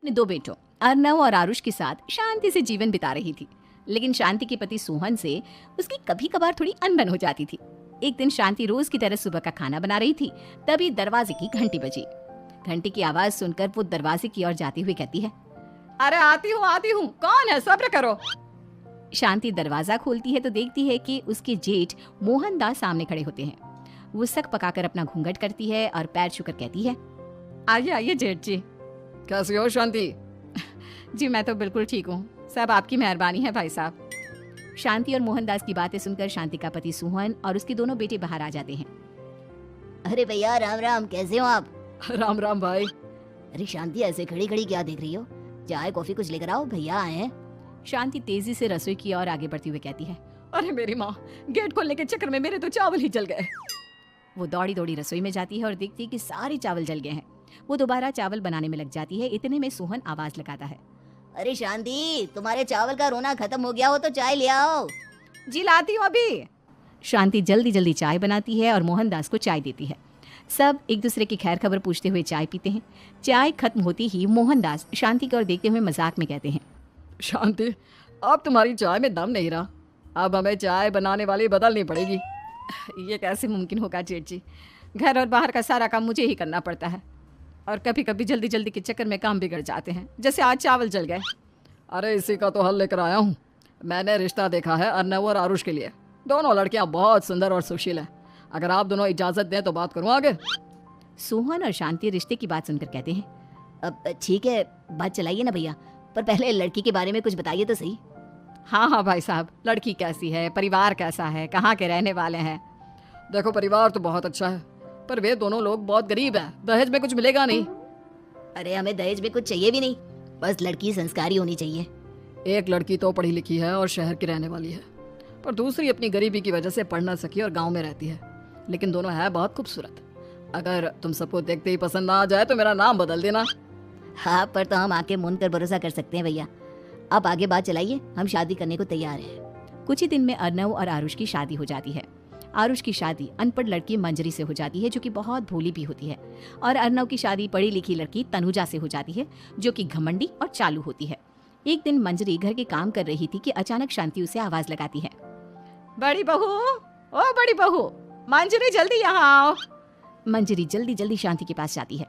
अपने दो बेटों अर्नव और आरुष के साथ शांति से जीवन बिता रही थी। लेकिन शांति के पति सोहन से उसकी कभी कभार थोड़ी अनबन हो जाती थी। एक दिन शांति रोज की तरह सुबह का खाना बना रही थी, तभी दरवाजे की घंटी बजी। घंटी की आवाज सुनकर वो दरवाजे की ओर जाती हुई कहती है, अरे आती हूँ, कौन है? सब्र करो। शांति दरवाजा खोलती है तो देखती है कि उसके जेठ मोहनदास सामने खड़े होते हैं। वो सक पकाकर अपना घूंघट करती है और पैर छूकर कहती है, आइए आइए जेठ जी। कैसी हो शांति? जी मैं तो बिल्कुल ठीक हूँ, सब आपकी मेहरबानी है भाई साहब। शांति और मोहनदास की बातें सुनकर शांति का पति सोहन और उसके दोनों बेटे बाहर आ जाते हैं। अरे भैया राम राम, कैसे हो आप? राम राम भाई। अरे शांति, ऐसे खड़ी खड़ी क्या देख रही हो? चाय कॉफी कुछ लेकर आओ, भैया आए हैं। शांति तेजी से रसोई की ओर आगे बढ़ती हुई कहती है, अरे मेरी माँ, गेट खोलने के चक्कर में मेरे तो चावल ही जल गए। वो दौड़ी दौड़ी रसोई में जाती है और देखती है कि सारे चावल जल गए हैं। वो दोबारा चावल बनाने में लग जाती है। इतने में सोहन आवाज लगाता है, अरे शांति, तुम्हारे चावल का रोना खत्म हो गया हो तो चाय ले आओ। जी लाती हूँ अभी। शांति जल्दी जल्दी चाय बनाती है और मोहनदास को चाय देती है। सब एक दूसरे की खैर खबर पूछते हुए चाय पीते हैं। चाय खत्म होती ही मोहनदास शांति की ओर देखते हुए मजाक में कहते हैं, शांति, अब तुम्हारी चाय में दम नहीं रहा, अब हमें चाय बनाने वाली बदलनी पड़ेगी। ये कैसे मुमकिन होगा जेठ जी? घर और बाहर का सारा काम मुझे ही करना पड़ता है और कभी कभी जल्दी जल्दी के चक्कर में काम बिगड़ जाते हैं, जैसे आज चावल जल गए। अरे इसी का तो हल लेकर आया हूँ। मैंने रिश्ता देखा है अर्नव और आरुष के लिए। दोनों लड़कियां बहुत सुंदर और सुशील हैं। अगर आप दोनों इजाजत दें तो बात करूँ आगे। सोहन और शांति रिश्ते की बात सुनकर कहते हैं, अब ठीक है, बात चलाइए ना भैया, पर पहले लड़की के बारे में कुछ बताइए तो सही। हाँ भाई साहब, लड़की कैसी है, परिवार कैसा है, कहाँ के रहने वाले हैं? देखो, परिवार तो बहुत अच्छा है, पर वे दोनों लोग बहुत गरीब हैं। दहेज में कुछ मिलेगा नहीं। अरे हमें दहेज में कुछ चाहिए भी नहीं, बस लड़की संस्कारी होनी चाहिए। एक लड़की तो पढ़ी लिखी है और शहर की रहने वाली है, पर दूसरी अपनी गरीबी की वजह से पढ़ ना सकी और गांव में रहती है। लेकिन दोनों है बहुत खूबसूरत। अगर तुम सबको देखते ही पसंद ना आ जाए तो मेरा नाम बदल देना। हाँ, पर तो हम आके मुन कर भरोसा कर सकते हैं भैया। आप आगे बात चलाइए, हम शादी करने को तैयार हैं। कुछ ही दिन में अर्नव और आरुष की शादी हो जाती है। आरुष की शादी अनपढ़ लड़की मंजरी से हो जाती है, जो कि बहुत भोली भी होती है, और अर्नव की शादी पढ़ी लिखी लड़की तनुजा से हो जाती है, जो कि घमंडी और चालू होती है। एक दिन मंजरी घर के काम कर रही थी कि अचानक शांति उसे आवाज लगाती है, बड़ी बहू, ओ बड़ी बहू, मंजरी जल्दी यहाँ आओ। मंजरी जल्दी जल्दी शांति के पास जाती है।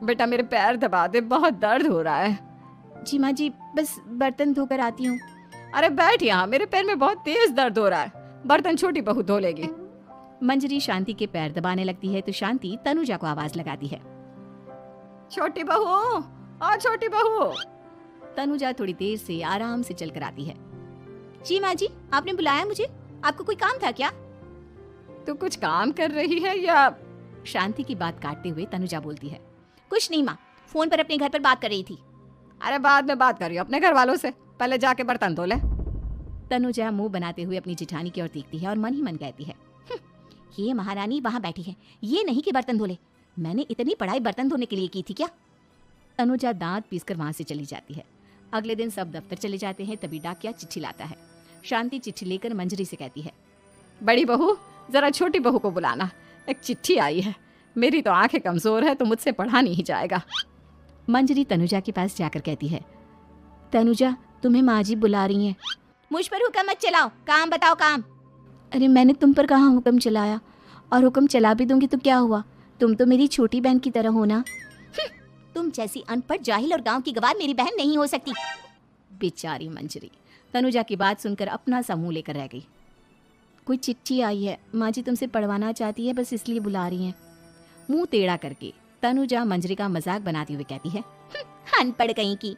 बेटा मेरे पैर दबा दे, बहुत दर्द हो रहा है। जी माँ जी, बस बर्तन धोकर आती हूँ। अरे बैठ यहाँ, मेरे पैर में बहुत तेज दर्द हो रहा है, बर्तन छोटी बहू धो लेगी। मंजरी शांति के पैर दबाने लगती है तो शांति तनुजा को आवाज लगाती है, छोटी बहू, ओ छोटी बहू। तनुजा थोड़ी देर से आराम से चलकर आती है। जी माँ जी, आपने बुलाया मुझे? आपको कोई काम था क्या? तू कुछ काम कर रही है या? शांति की बात काटते हुए तनुजा बोलती है, कुछ नहीं माँ, फोन पर अपने घर पर बात कर रही थी। अरे बाद में बात करियो अपने घर वालों से, पहले जाके बर्तन धो ले। तनुजा मुंह बनाते हुए अपनी जेठानी की ओर देखती है और मन ही मन कहती है, ये महारानी वहाँ बैठी है, ये नहीं कि बर्तन धो ले। मैंने इतनी पढ़ाई बर्तन धोने के लिए की थी क्या? तनुजा दांत पीसकर वहां से चली जाती है। अगले दिन सब दफ्तर चले जाते हैं, तभी डाकिया चिट्ठी लाता है। शांति चिट्ठी लेकर मंजरी से कहती है, बड़ी बहू, जरा छोटी बहू को बुलाना, एक चिट्ठी आई है। मेरी तो आंखें कमजोर है तो मुझसे पढ़ा नहीं जाएगा। मंजरी तनुजा के पास जाकर कहती है, तनुजा, तुम्हें माँ जी बुला रही हैं। मुझ पर हुक्म मत चलाओ, काम बताओ काम। अरे मैंने तुम पर कहाँ हुक्म चलाया, और हुक्म चला भी दूंगी तो क्या हुआ? तुम तो मेरी छोटी बहन की तरह हो ना। तुम जैसी अनपढ़, जाहिल और गांव की गवार मेरी बहन नहीं हो सकती। बेचारी मंजरी तनुजा की बात सुनकर अपना सा मुंह लेकर रह गई। कोई चिट्ठी आई है, माँ जी तुमसे पढ़वाना चाहती है, बस इसलिए बुला रही हैं। मुंह टेढ़ा करके तनुजा मंजरी का मजाक बनाती हुए कहती है, अनपढ़ कहीं की।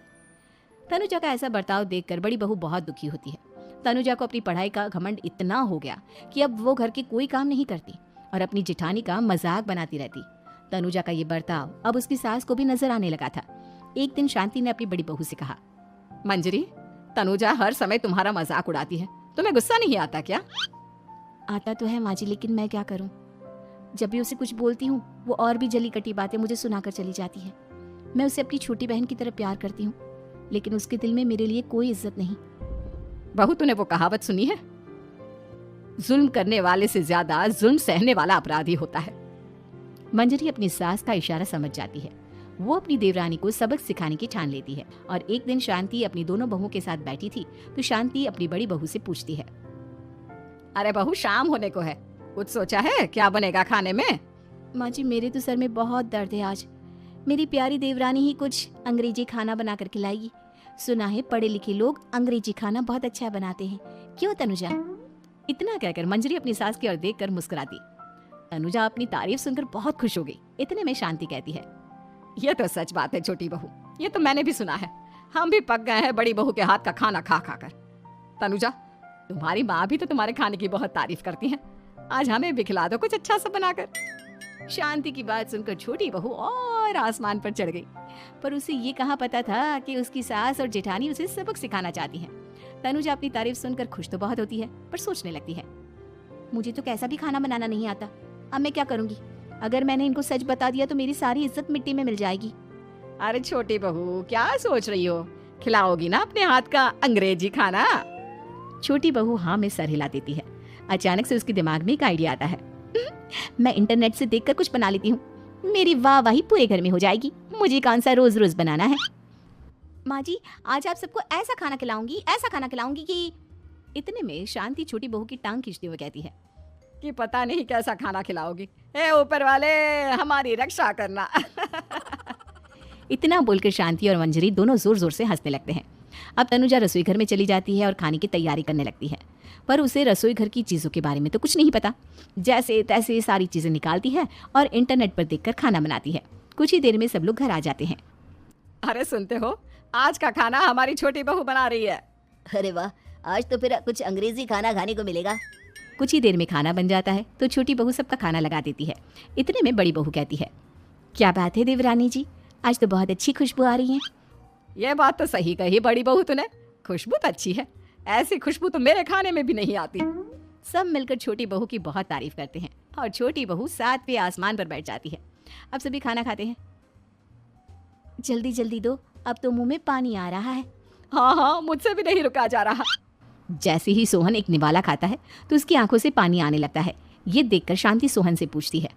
तनुजा का ऐसा बर्ताव देखकर बड़ी बहू बहुत दुखी होती है। तनुजा को अपनी पढ़ाई का घमंड इतना हो गया कि अब वो घर के कोई काम नहीं करती और अपनी जेठानी का मजाक बनाती रहती। तनुजा का ये बर्ताव अब उसकी सास को भी नजर आने लगा था। एक दिन शांति ने अपनी बड़ी बहू से कहा, मंजरी, तनुजा हर समय तुम्हारा मजाक उड़ाती है, तुम्हें गुस्सा नहीं आता क्या? आता तो है माँ जी, लेकिन मैं क्या करूँ? जब भी उसे कुछ बोलती हूँ वो और भी जली कटी बातें मुझे सुनाकर चली जाती है। मैं उसे अपनी छोटी बहन की तरह प्यार करती हूँ, लेकिन उसके दिल में मेरे लिए कोई इज्जत नहीं। बहू, तूने वो कहावत सुनी है, जुल्म करने वाले से ज्यादा जुल्म सहने वाला अपराधी होता है। मंजरी अपनी सास का इशारा समझ जाती है। वो अपनी देवरानी को सबक सिखाने की ठान लेती है। और एक दिन शांति अपनी दोनों बहुओं के साथ बैठी थी तो शांति अपनी बड़ी बहू से पूछती है, अरे बहू, शाम होने को है, कुछ सोचा है क्या बनेगा खाने में? माँ जी मेरे तो सर में बहुत दर्द है आज। मेरी प्यारी देवरानी ही कुछ अंग्रेजी खाना बना कर खिलाएगी। सुना है पढ़े लिखे लोग अंग्रेजी खाना बहुत अच्छा बनाते हैं, क्यों तनुजा? इतना कहकर मंजरी अपनी सास की ओर देखकर मुस्कुराती। तनुजा अपनी तारीफ सुनकर बहुत खुश हो गई। इतने में शांति कहती है, ये तो सच बात है छोटी बहू, ये तो मैंने भी सुना है। हम भी पक गए हैं बड़ी बहू के हाथ का खाना खा खा कर। तनुजा, तुम्हारी माँ भी तो तुम्हारे खाने की बहुत तारीफ करती हैं। आज हमें भी खिला दो कुछ अच्छा सा बनाकर। शांति की बात सुनकर छोटी बहू और आसमान पर चढ़ गई। पर उसे ये कहाँ पता था कि उसकी सास और जेठानी उसे सबक सिखाना चाहती हैं। तनुजा अपनी तारीफ सुनकर खुश तो बहुत होती है, पर सोचने लगती है, मुझे तो कैसा भी खाना बनाना नहीं आता। अब मैं क्या करूंगी? अगर मैंने इनको सच बता दिया तो मेरी सारी इज्जत मिट्टी में मिल जाएगी। अरे छोटी बहू, क्या सोच रही हो? खिलाओगी ना अपने हाथ का अंग्रेजी खाना? छोटी बहू हाँ में सर हिला देती है। अचानक से उसके दिमाग में एक आइडिया आता है। मैं इंटरनेट से देखकर कुछ बना लेती हूँ, मेरी वाहवाही पूरे घर में हो जाएगी। मुझे कौन सा रोज रोज बनाना है। माँ जी आज आप सबको ऐसा खाना खिलाऊंगी कि। इतने में शांति छोटी बहू की टांग खींचते हुए कहती है कि पता नहीं कैसा खाना खिलाओगी। ए ऊपर वाले, हमारी रक्षा करना। इतना बोलकर शांति और मंजरी दोनों जोर जोर से हंसने लगते हैं। अब तनुजा रसोई घर में चली जाती है और खाने की तैयारी करने लगती है, पर उसे रसोई घर की चीजों के बारे में तो कुछ नहीं पता। जैसे तैसे सारी चीजें निकालती है और इंटरनेट पर देखकर खाना बनाती है। कुछ ही देर में सब लोग घर आ जाते हैं। अरे सुनते हो, आज का खाना हमारी छोटी बहू बना रही है। अरे वाह, आज तो फिर कुछ अंग्रेजी खाना खाने को मिलेगा। कुछ ही देर में खाना बन जाता है तो छोटी बहू सबका खाना लगा देती है। इतने में बड़ी बहू कहती है, क्या बात है देवरानी जी, आज तो बहुत अच्छी खुशबू आ रही है। ये बात तो सही कही बड़ी बहू तूने, खुशबू तो अच्छी है। ऐसी खुशबू तो मेरे खाने में भी नहीं आती। सब मिलकर छोटी बहू की बहुत तारीफ करते हैं और छोटी बहू 7वें आसमान पर बैठ जाती है। अब सभी खाना खाते हैं। जल्दी जल्दी दो, अब तो मुंह में पानी आ रहा है। हाँ हाँ, मुझसे भी नहीं रुका जा रहा। जैसे ही सोहन एक निवाला खाता है तो उसकी आंखों से पानी आने लगता है। ये देखकर शांति सोहन से पूछती है,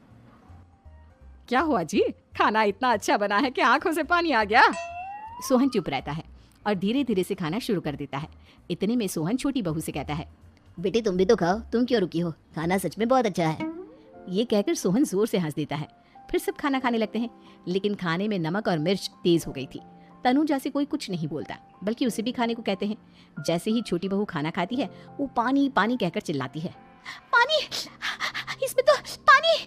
क्या हुआ जी, खाना इतना अच्छा बना है कि आंखों से पानी आ गया? सोहन चुप रहता है और धीरे धीरे से खाना शुरू कर देता है। इतने में सोहन छोटी बहू से कहता है, बेटी तुम भी तो खाओ, तुम क्यों रुकी हो? खाना सच में बहुत अच्छा है। ये कहकर सोहन जोर से हंस देता है। फिर सब खाना खाने लगते हैं, लेकिन खाने में नमक और मिर्च तेज हो गई थी। तनुजा से कोई कुछ नहीं बोलता, बल्कि उसे भी खाने को कहते हैं। जैसे ही छोटी बहू खाना खाती है वो पानी पानी कहकर चिल्लाती है, पानी, इसमें तो पानी।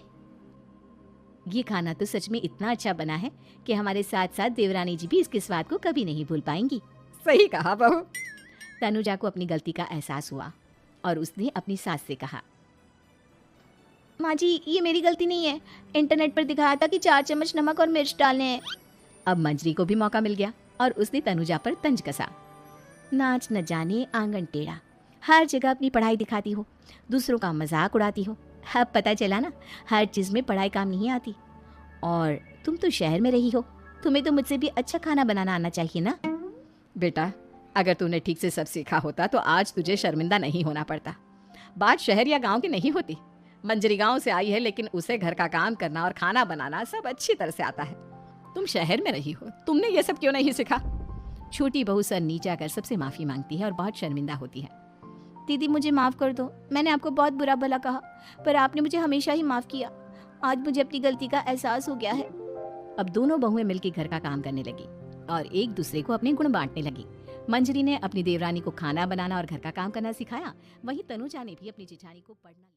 ये खाना तो सच में इतना अच्छा बना है कि हमारे साथ साथ देवरानी जी भी इसके स्वाद को कभी नहीं भूल पाएंगी। सही कहा बहू। तनुजा को अपनी गलती का एहसास हुआ और उसने अपनी सास से कहा, माँ जी ये मेरी गलती नहीं है, इंटरनेट पर दिखाया था कि 4 चम्मच नमक और मिर्च डालने हैं। अब मंजरी को भी मौका मिल गया और उसने तनुजा पर तंज कसा, नाच न जाने आंगन टेढ़ा, हर जगह अपनी पढ़ाई दिखाती हो, दूसरों का मजाक उड़ाती हो। अब पता चला ना, हर चीज में पढ़ाई काम नहीं आती। और तुम तो शहर में रही हो, तुम्हें तो मुझसे भी अच्छा खाना बनाना आना चाहिए ना। बेटा, अगर तूने ठीक से सब सीखा होता तो आज तुझे शर्मिंदा नहीं होना पड़ता। बात शहर या गांव की नहीं होती। मंजरी गांव से आई है, लेकिन उसे घर का काम करना और खाना बनाना सब अच्छी तरह से आता है। तुम शहर में रही हो, तुमने ये सब क्यों नहीं सीखा? छोटी बहू सर नीचा कर सबसे माफी मांगती है और बहुत शर्मिंदा होती है। दीदी मुझे माफ कर दो, मैंने आपको बहुत बुरा भला कहा, पर आपने मुझे हमेशा ही माफ किया। आज मुझे अपनी गलती का एहसास हो गया है। अब दोनों बहुएं मिलकर घर का काम करने लगी और एक दूसरे को अपने गुण बांटने लगी। मंजरी ने अपनी देवरानी को खाना बनाना और घर का काम करना सिखाया, वहीं तनुजा ने भी अपनी जेठानी को पढ़ना